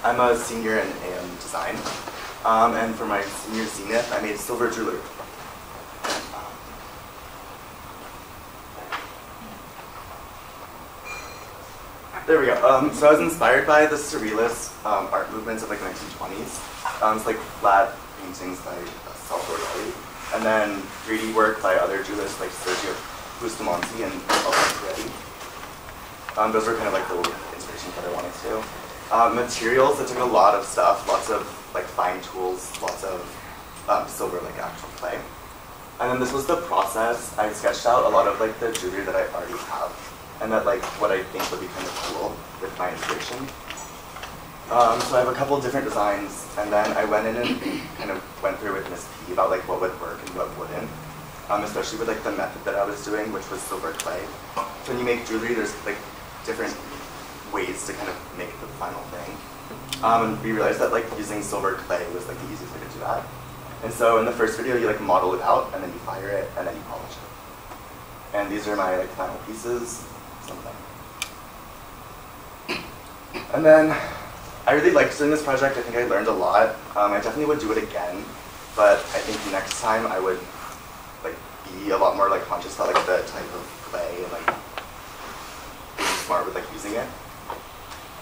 I'm a senior in AM design, and for my senior Zenith, I made silver jewelry. There we go. So I was inspired by the surrealist art movements of like the 1920s. It's like flat paintings by Salvador Dali, and then 3D work by other jewelers like Sergio Bustamante and Alfredo. Those were kind of like the inspirations that I wanted to. Materials, I took a lot of stuff, lots of like fine tools, lots of silver like actual clay. And then this was the process. I sketched out a lot of like the jewelry that I already have, and that like what I think would be kind of cool with my inspiration. So I have a couple of different designs, and then I went in and kind of went through with Miss P about like what would work and what wouldn't. Especially with like the method that I was doing, which was silver clay. So when you make jewelry, there's like different ways to kind of make the final thing. And we realized that like using silver clay was like the easiest way to do that. And so in the first video, you like model it out, and then you fire it, and then you polish it. And these are my like final pieces, some of them. And then I really liked doing this project. I think I learned a lot. I definitely would do it again, but I think next time I would like be a lot more like conscious about like the type of clay and like being smart with like using it.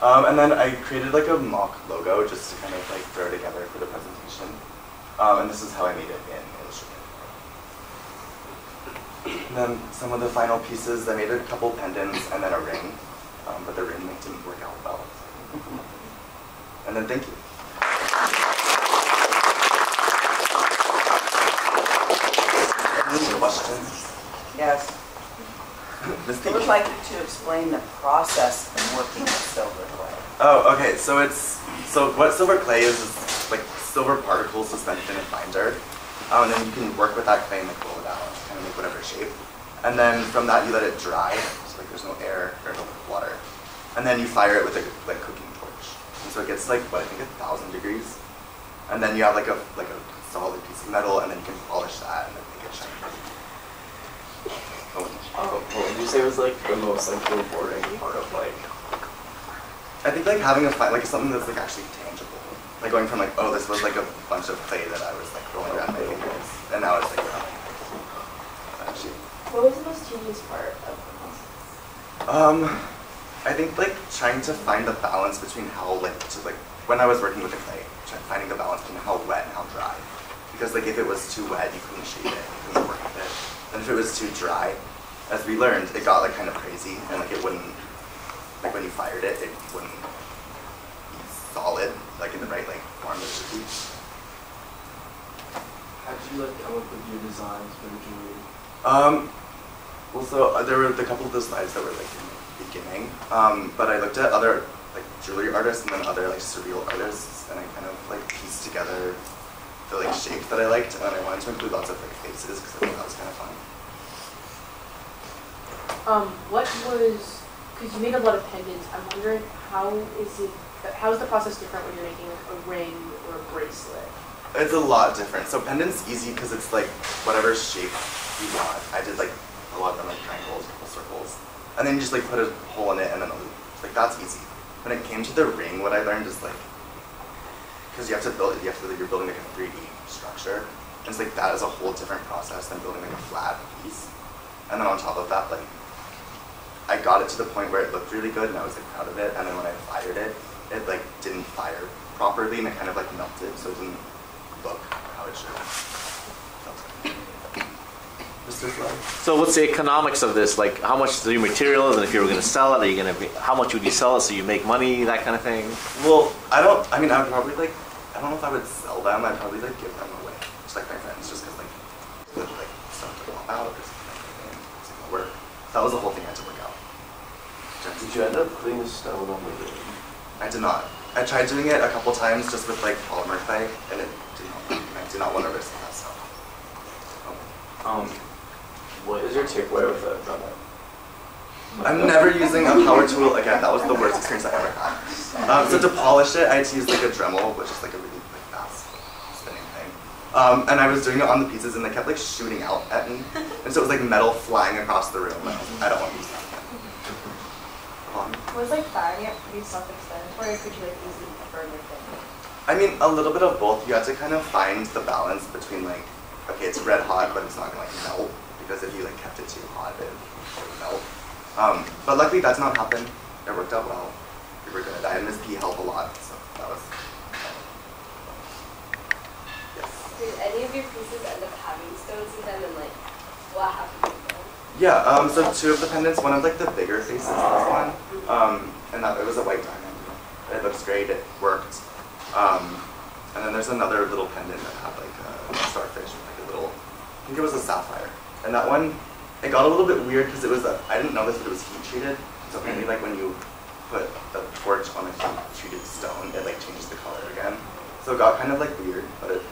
And then I created like a mock logo just to kind of like throw together for the presentation. And this is how I made it in Illustrator. And then some of the final pieces, I made a couple pendants and then a ring, but the ring didn't work out well. And then thank you. Any questions? Yes. I would like you to explain the process of working with silver clay. Oh, okay. So what silver clay is like silver particles suspended in a binder, and then you can work with that clay and like roll it out, kind of make whatever shape. And then from that you let it dry, so like there's no air or no water, and then you fire it with a like cooking torch. And so it gets like what I think 1,000 degrees, and then you have like a solid piece of metal, and then you can polish that and then make it shiny. What would you say was like the most like rewarding part of like? I think like having like something that's like actually tangible. Like going from like, oh, this was like a bunch of clay that I was like rolling around my fingers, and now it's like actually. What was the most tedious part of the process? I think like trying to find the balance between how like when I was working with the clay, finding the balance between how wet and how dry. Because like if it was too wet, you couldn't shape it, you couldn't work with it. And if it was too dry, as we learned, it got like kind of crazy, and like it wouldn't, like when you fired it, it wouldn't be solid, like in the right like form that it should be. How did you like come up with your designs for the jewelry? Well, so there were a couple of those slides that were like in the beginning, but I looked at other like jewelry artists and then other like surreal artists, and I kind of like pieced together the like shapes that I liked, and I wanted to include lots of like faces because I thought that was kind of fun. Because you made a lot of pendants, I'm wondering how is the process different when you're making like a ring or a bracelet? It's a lot different. So pendants easy because it's like whatever shape you want. I did like a lot of them like triangles, couple circles, and then you just like put a hole in it and then a loop. Like that's easy. When it came to the ring, what I learned is like, because you have to build it, you're building like a 3D structure. And it's like that is a whole different process than building like a flat piece. And then on top of that, like I got it to the point where it looked really good and I was like proud of it. And then when I fired it, it like didn't fire properly and it kind of like melted, so it didn't look how it should. So what's the economics of this? Like how much do your materials, and if you were going to sell it, are you going to be, how much would you sell it so you make money, that kind of thing? Well, I mean, I would probably like, I don't know if I would sell them, I'd probably like give them away, just like my friends, just because like, good like stuff to pop out or something like that, it's like work. That was the whole thing I had to work out. Did you end up putting a stone on the ring? I did not. I tried doing it a couple times just with like polymer clay, and it did not work. I did not want to risk that stuff. What is your takeaway with it? I'm never using a power tool again. That was the worst experience I ever had. So to polish it, I had to use like a Dremel, which is like a really like, fast spinning thing. And I was doing it on the pieces, and they kept like shooting out at me, and so it was like metal flying across the room. And I don't want to use that again. Was like firing it pretty self-explanatory, or could you like easily further I mean, a little bit of both. You have to kind of find the balance between like, okay, it's red hot, but it's not gonna like melt, because if you like kept it too hot, it would melt. But luckily that's not happened. It worked out well. We were good. I had Ms. P help a lot, so that was. Yes. Did any of your pieces end up having stones in them, and like, what happened with them? Yeah. So 2 of the pendants. One of like the bigger faces. This one. And that it was a white diamond. It looks great. It worked. And then there's another little pendant that had like a starfish, like a little, I think it was a sapphire. And that one, it got a little bit weird because it was I didn't know this, but it was heat treated. So apparently like when you put a torch on a heat treated stone, it like changes the color again. So it got kind of like weird, but it